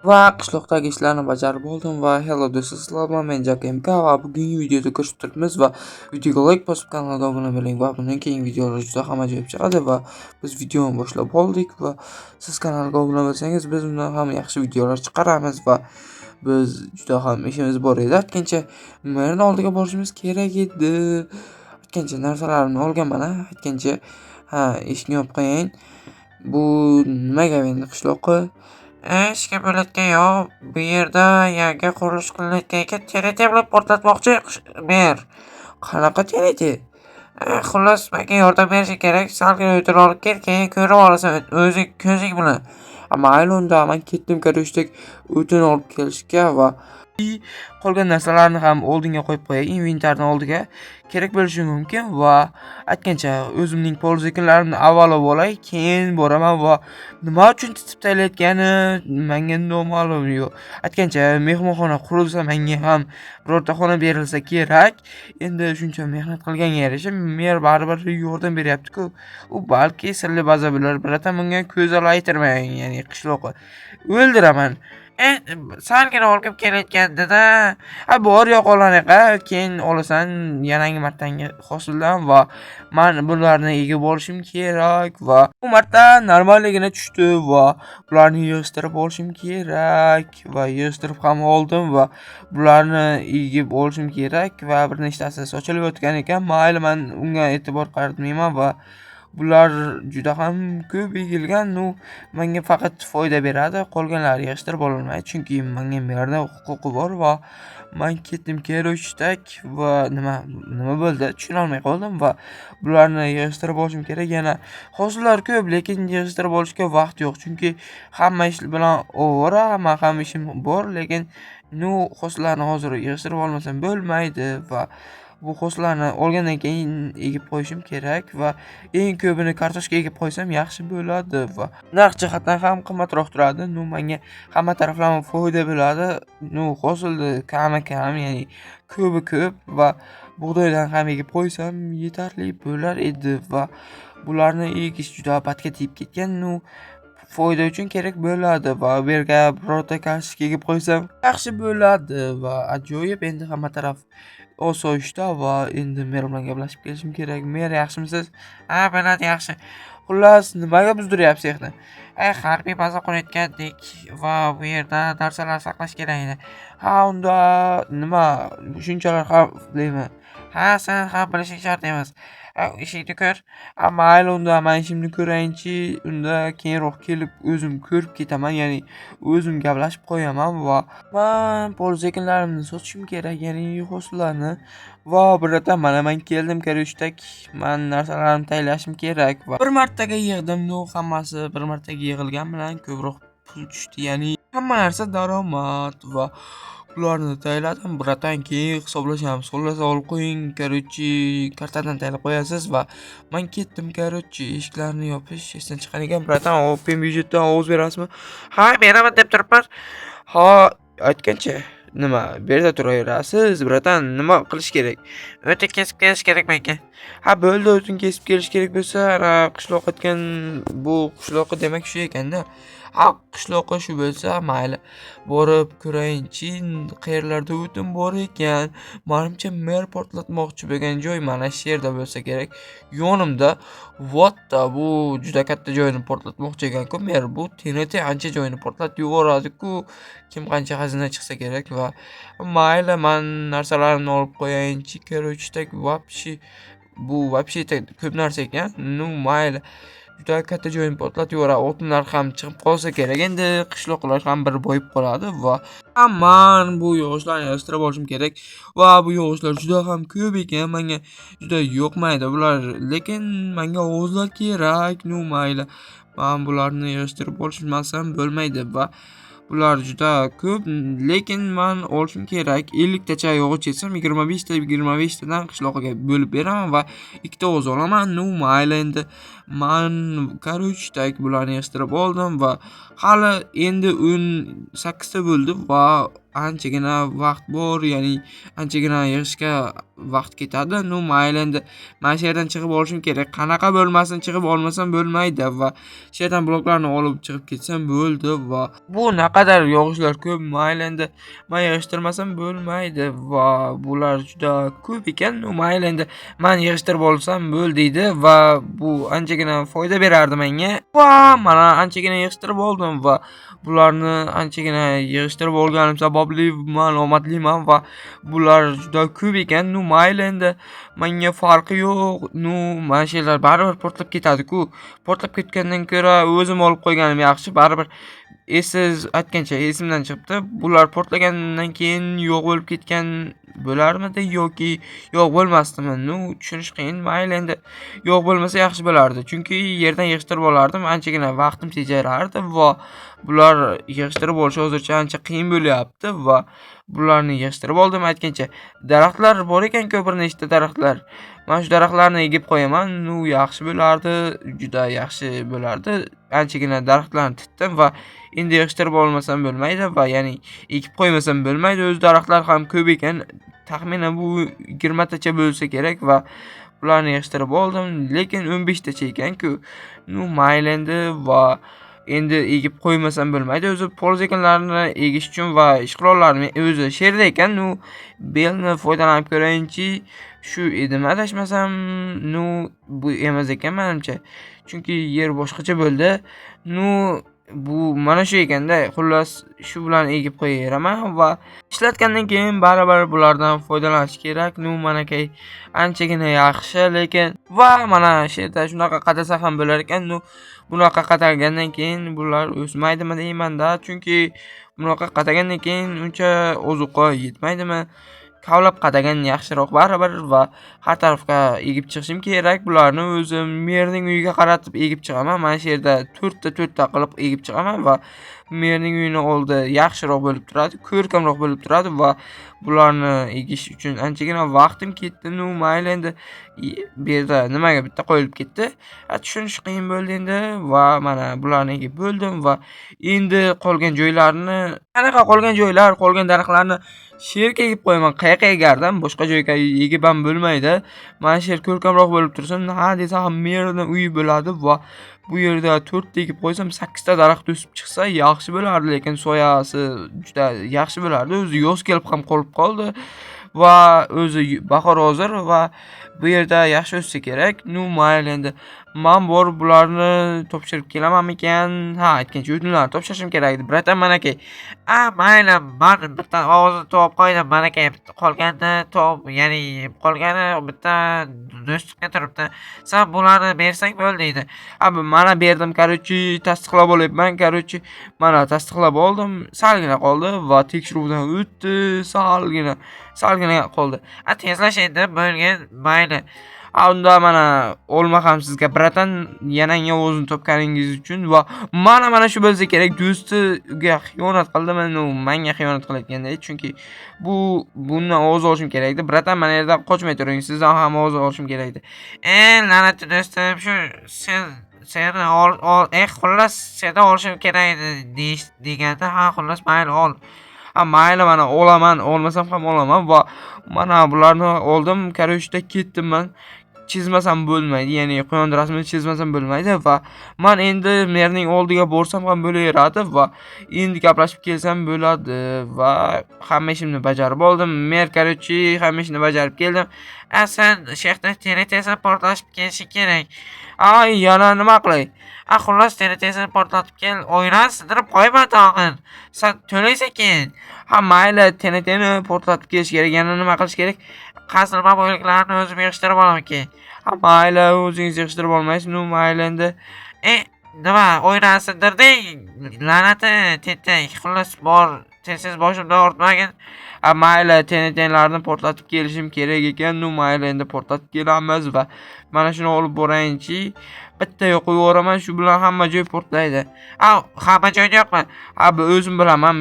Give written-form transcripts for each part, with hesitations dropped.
va qishloqdagi ishlarni bajarib oldim va hello do'stlar, sizlar bilan men JackMK va bugungi videoda ko'rib turibmiz va videoga like bosib kanalga obuna bo'ling va bundan keyingi videolar juda ham ajoyib chiqadi va biz videoni boshlab oldik va siz kanalga obuna bo'lsangiz biz undan ham yaxshi videolar chiqaramiz va biz juda ham ishimiz bor edi. Aytgancha nimalarni oldiga borishimiz kerak edi. Aytgancha narsalarni olganman, aytgancha eshikni yopib qo'ying. Bu nimaga endi qishloqqa ishga bo'layotgan yo'q. Bu yerda yangi qurilish qilinayotgan ekan. TNT bilan portlatmoqchi mer. Qanaqa TNT? Xullas, menga yordam berishing kerak. Salgina o'tira olib kel, keyin ko'rib olasan o'zing ko'zing bilan. Mayli unda, men ketdim ko'rishdek o'tin olib kelishga va qolgan narsalarni ham oldinga qo'yib qo'yay, inventarni oldiga kerak bo'lishi mumkin va aytgancha o'zimning polzekinlarimni avvalo olay, keyin boraman va nima uchun titib taylayotgani menga noma'lum. Yo'q, aytgancha mehmonxona qurilsa menga ham birorta xona berilsa kerak. Endi shuncha mehnat qilganga yarasha mer baribir yordam beryapti-ku. U balki sirli baza bilar, birata menga ko'zal aytirmang, ya'ni qishloqqa o'ldiraman. Salgina olib kelayotganda bor yo'qolaniqa, keyin olasan yangi martanga hosildan va men bularni egib olishim kerak va bu marta normalligini tushdi va bularni yig'ishtirib olishim kerak va yig'ishtirib ham oldim va bularni egib olishim kerak va bir nechtasi sochilib yotgan ekan. Mayli, men unga e'tibor qaratmayman va bular juda ham ko'p egilgan, menga faqat foyda beradi. Qolganlari yig'ishtirib ololmaydi, chunki menga merda huquqi bor va men ketdim kerochtak va nima bo'ldi tushuna olmay qoldim va bularni yig'ishtirib olishim kerak. Yana hosillar ko'p, lekin yig'ishtirib olishga vaqt yo'q, chunki hamma ish bilan ovora, men ham ishim bor, lekin hosillarni hozir yig'ishtirib olmasam bo'lmaydi va bu hosillarni olgandan keyin egib qo'yishim kerak va eng ko'pini kartoshka egib qo'ysam yaxshi bo'ladi va narx jihatdan ham qimmatroq turadi. Menga hamma taraflama foyda bo'ladi. Hosilni kam, ya'ni ko'p va bug'doydan ham egib qo'ysam yetarli bo'lar edi va bularni ekish juda patga tegib ketgan. Foyda uchun kerak bo'ladi va bu yerga birorta kartoshka egib qo'ysam yaxshi bo'ladi va ajoyib. Endi hamma taraf osoyishta va endi mer bilan gaplashib kelishim kerak. Mer, yaxshimisiz? Bo'ladi, yaxshi. Xullas, nimaga buzdiryapsiz endi? Harbiy baza qurayotgandik va bu yerda narsalar saqlash kerak edi. Unda nima shunchalar xavflimi? Sen ham bilishing shart emas. Ishingni ko'r. Mayli, unda men ishimni ko'rayinchi, unda keyinroq kelib o'zim ko'rib ketaman, ya'ni o'zim gaplashib qo'yaman va men polzekinlarimni sotishim kerak, ya'ni hosillarni va birata men keldim ko'rishdak, men narsalarimni taylashim kerak va bir martaga yig'dim. Hammasi bir martaga yig'ilgan bilan ko'proq pul tushdi, ya'ni hamma narsa daromad va ularni tayladim. Biratan keyin hisoblashamiz. Xullas, olib qo'ying, kartadan taylab qo'yasiz va men ketdim. Eshiklarni yopish esdan chiqqan ekan. Biratan open byudjetdan ovoz berasizmi? Beraman deb turibman. Aytgancha nima berda turaverasiz. Biratan nima qilish kerak? O'tin kesib kelish kerak menga. Bo'ldi, o'tin kesib kelish kerak bo'lsa, qishloq aytgan bu qishloqqa demak shu ekanda. Qishloqqa shu bo'lsa, mayli. Borib ko'rayinchi, qayerlarda o'tin bor ekan. Menimcha mer portlatmoqchi bo'lgan joy mana shu yerda bo'lsa kerak. Yonimda bu juda katta joyni portlatmoqchi ekan-ku mer. Bu TNT ancha joyni portlatib yuboradi-ku. Kim qancha xazina chiqsa kerak va mayli, men narsalarimni olib qo'yayinchi. Ko'rishdak bu вообще ko'p narsa ekan. Mayli. Juda katta joyni portlatib yuboradi. O'tinlar ham chiqib qolsa kerak. Endi qishloqlar ham bir boyib qoladi va men bu yog'ochlarni yig'ishtirib olishim kerak va bu yog'ochlar juda ham ko'p ekan. Menga juda yoqmaydi bular, lekin menga o'g'izlar kerak. Mayli. Men bularni yig'ishtirib olishmasam bo'lmaydi va bular juda ko'p, lekin men olishim kerak. 50 tacha yog'och yetsam 25 tadan qishloqqa bo'lib beraman va 2 ta o'z olaman. Mayli, endi men bularni yig'ishtirib oldim va hali endi 18 ta bo'ldi va anchagina vaqt bor, ya'ni anchagina yig'ishga vaqt ketadi. Mayli endi men shu yerdan chiqib olishim kerak. Qanaqa bo'lmasin, chiqib olmasam bo'lmaydi va shu yerdan bloklarni olib chiqib ketsam bo'ldi va bu naqadar yog'ishlar ko'p. Mayli endi men yig'ishtirmasam bo'lmaydi va bular juda ko'p ekan. Mayli endi men yig'ishtirib olsam bo'ldi va bu anchagina foyda berardi menga. Va mana anchagina yig'ishtirib oldim va bularni anchagina yig'ishtirib olganim sababli men omadliman va bular juda ko'p ekan. Mayli endi menga farqi yo'q. Mana shu yerlar baribir portlab ketadi-ku. Portlab ketgandan ko'ra o'zim olib qo'yganim yaxshi. Baribir esiz aytgancha esimdan chiqibdi. Bular portlagandan keyin yo'q bo'lib ketgan bo'larmidi yoki yo'q bo'lmasdimi? Tushunish qiyin. Mayli endi yo'q bo'lmasa yaxshi bo'lardi. Chunki yerdan yig'ishtirib olardim, anchagina vaqtim tejarardi va bular yig'ishtirib olish hozircha ancha qiyin bo'lyapti va bularni yig'ishtirib oldim. Aytgancha daraxtlar bor ekan, ko'p bir nechta daraxtlar. Men shu daraxtlarni egib qo'yaman. Yaxshi bo'lardi, juda yaxshi bo'lardi. Anchagina daraxtlarni titdim va endi yig'ishtirib olmasam bo'lmaydi va ya'ni ekib qo'ymasam bo'lmaydi. O'z daraxtlar ham ko'p ekan. Taxminan bu 20 tacha bo'lsa kerak va bularni yig'ishtirib oldim, lekin 15 tacha ekan-ku. Mayli endi va endi egib qo'ymasam bo'lmaydi. O'zi polzekinlarni egish uchun va ishqilollarni o'zi sherda ekan. Belni foydalanib ko'rayinchi. Shu edimi adashmasam, bu emas ekan menimcha. Chunki yer boshqacha bo'ldi. Bu mana shu ekanda. Xullas shu bilan egib qo'yaveraman va ishlatgandan keyin baribir bulardan foydalanish kerak. Manakay anchagina yaxshi, lekin va mana shu yerda shunaqa qadasa ham bo'lar ekan. Bunaqa qatagandan keyin bular o'smaydimi deyman-da, chunki bunaqa qatagandan keyin uncha ozuqa yetmaydimi? Kavlab qadagan yaxshiroq baribir va har tarafga egib chiqishim kerak. Bularni o'zim merning uyiga qaratib egib chiqaman. Mana shu yerda 4 ta qilib egib chiqaman va merning uyini oldi yaxshiroq bo'lib turadi, ko'rkamroq bo'lib turadi va bularni egish uchun anchagina vaqtim ketdi. Mayli endi bu yerda nimaga bitta qo'yilib ketdi. Tushunish qiyin bo'ldi endi va mana bularni egib bo'ldim va endi qolgan joylarni, qanaqa qolgan joylar, qolgan daraxtlarni sherga egib qo'yaman. Qayoqqa egardim? Boshqa joyga egib ham bo'lmaydi. Mana sher ko'rkamroq bo'lib tursin, ha desa ham merning uyi bo'ladi va bu yerda 4 ta egib qo'ysam 8 ta daraxt o'sib chiqsa yaxshi bo'lardi, lekin soyasi juda yaxshi bo'lardi. O'zi yoz kelib ham qolib qoldi va o'zi bahor hozir va bu yerda yaxshi o'ssa kerak. Mayli endi men bor bularni topshirib kelamanmikan? Ha, aytgancha o'tinlarni topshirishim kerak edi. Bratan manakay. Mayli, men bitta ovozni topib qo'ydim. Manakay qolganda ya'ni qolgani bitta do'stlikka turibdi. Sen bularni bersang bo'ldi edi. Mana berdim, короче, tasdiqlab olyapman. короче, mana tasdiqlab oldim. Salgina qoldi va tekshiruvdan o'tdi. Salgina qoldi. Tezlash endi bo'lgan. Mayli. Unda mana olma ham sizga bratan, yanang o'zini topganingiz uchun va mana shu bo'lsa kerak. Do'stiga xiyonat qildimi? Menga xiyonat qilayotganda, chunki bundan ovoz olishim kerak edi. Bratan, mana yerdan qochmay turing, sizdan ham ovoz olishim kerak edi. La'natli do'stim, shu seni xullas seni olishim kerak edi deganda, xullas mayli ol. Mayli, mana olaman, olmasam ham olaman va mana bularni oldim. короче, ketdim men. Chizmasam bo'lmaydi, ya'ni quyon rasmini chizmasam bo'lmaydi va men endi merning oldiga borsam ham bo'laveradi va endi gaplashib kelsam bo'ladi va hamma ishimni bajarib oldim. Mer короче, hamma ishni bajarib keldim. Sen shexda TNT'ni portlashib kelishi kerak. Yana nima qilay? Xullas TNT'ni portlatib kel, o'yinni sindirib qo'yma tag'in. Sen to'laysan keyin. Mayli, TNT'ni portlatib kelish kerak. Yana nima qilish kerak? Qasilma bo'liklarini o'zim yig'ishtirib olaman-ki. Mayli, o'zingiz yig'ishtirib olmaysiz. Mayli endi. Nima, o'yinni sindirding? La'nati, tetak. Xullas bor, sensiz boshimdan ortmagin. Mayli, TNT'larni portlatib kelishim kerak ekan. Mayli, endi portlatib kelamiz va mana shuni olib borayinchi. Bitta yo'qib yuboraman, shu bilan hamma joy portlaydi. Hamma joyda yo'qmi? O'zim bilaman,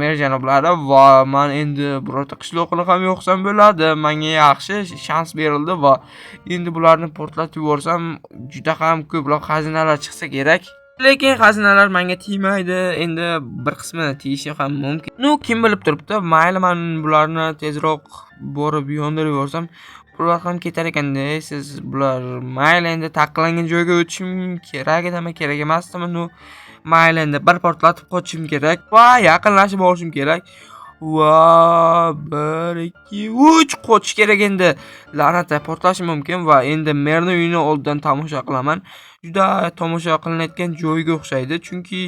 mer janoblari va men endi birorta qishloqni ham yo'qsam bo'ladi. Menga yaxshi shans berildi va endi bularni portlatib yuborsam juda ham ko'plab xazinalar chiqsa kerak. Lekin xazinalar menga tegmaydi. Endi bir qismini tegishi ham mumkin. Kim bilib turibdi? Mayli, men bularni tezroq borib yondirib yuborsam, bular ham ketar ekanda. Siz bular mayli endi taqlangan joyga o'tishim kerak edimi, kerak emasdimi? Mayli endi bir portlatib qochishim kerak va yaqinlashib olishim kerak. Va 1 2 3 qochish kerak endi. La'natda portlashi mumkin va endi merni uyini oldidan tomosha qilaman. Juda tomosha qilinayotgan joyga o'xshaydi, chunki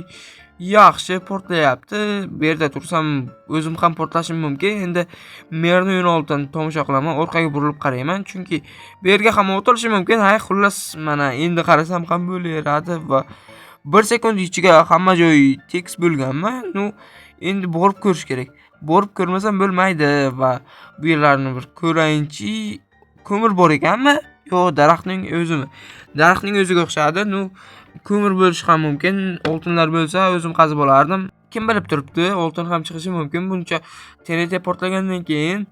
yaxshi portlayapti. Bu yerda tursam o'zim ham portlashim mumkin. Endi merni uyini oldidan tomosha qilaman, orqaga burilib qarayman, chunki bu yerga ham o'tirishi mumkin. Xullas, mana endi qarasam ham bo'laveradi va 1 sekund ichiga hamma joy tekis bo'lganmi? Endi borib ko'rish kerak. Borib ko'rmasam bo'lmaydi va bu yerlarni bir ko'rayinchi. Ko'mir bor ekanmi? Yo'q, daraxtning o'zimi? Daraxtning o'ziga o'xshadi. Ko'mir bo'lishi ham mumkin. Oltinlar bo'lsa o'zim qazib olardim. Kim bilib turibdi? Oltin ham chiqishi mumkin. Buncha TNT portlagandan keyin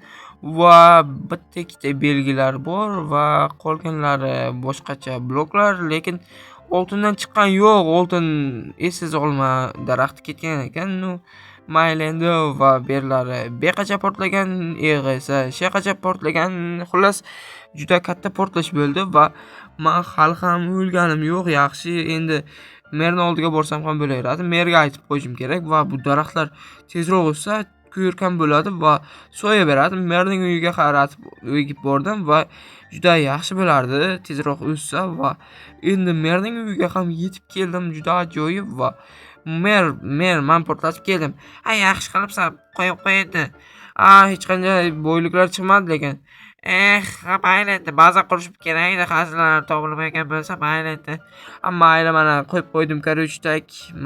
va bitta ikkita belgilar bor va qolganlari boshqacha bloklar, lekin oltindan chiqqan yo'q. Oltin esiz olma daraxti ketgan ekan. Mayli endi va berlari beqacha portlagan, esa shaqacha portlagan. Xullas, juda katta portlash bo'ldi va men hali ham o'lganim yo'q. Yaxshi, endi merni oldiga borsam ham bo'laveradi. Merga aytib qo'yishim kerak va bu daraxtlar tezroq o'ssa ko'rkam bo'ladi va soya beradi. Merning uyiga qaratib o'gib bordim va juda yaxshi bo'lardi tezroq o'ssa va endi merning uyiga ham yetib keldim. Juda ajoyib va men portlatib keldim. Yaxshi qilibsan, qo'yib qo'ydi. Hech qanday boyliklar chiqmadi lekin. Mayli endi baza qurishib kerak edi, xazinalar topilmagan bo'lsa mayli endi. Mayli, mana qo'yib qo'ydim, korоче.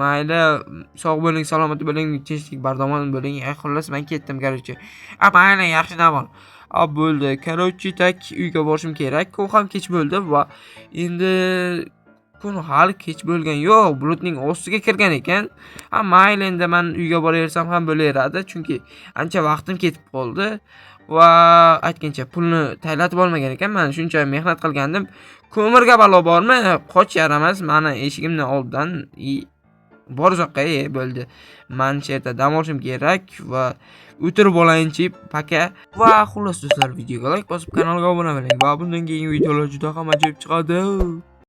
Mayli, sog' bo'ling, salomat bo'ling, tinchlik bardavom bo'ling. Xullas, men ketdim, korоче. Mayli, yaxshi dam ol. Bo'ldi, korоче, uyga borishim kerak. Kun ham kech bo'ldi va endi kun hali kech bo'lgan yo'q, bulutning ostiga kirgan ekan. Mayli, endi men uyga boraversam ham bo'laveradi, chunki ancha vaqtim ketib qoldi va aytgancha pulni taylatib olmagan ekanman. Shuncha mehnat qilgandim. Ko'mirga balo bormi? Qoch yaramas. Meni eshigimni oldidan bor uzoqqa bo'ldi. Men shu yerda dam olishim kerak va o'tirib olayinchi paka. Va xullas do'stlar, videoga like bosib kanalga obuna bo'ling va bundan keyingi videolar juda ham ajoyib chiqadi.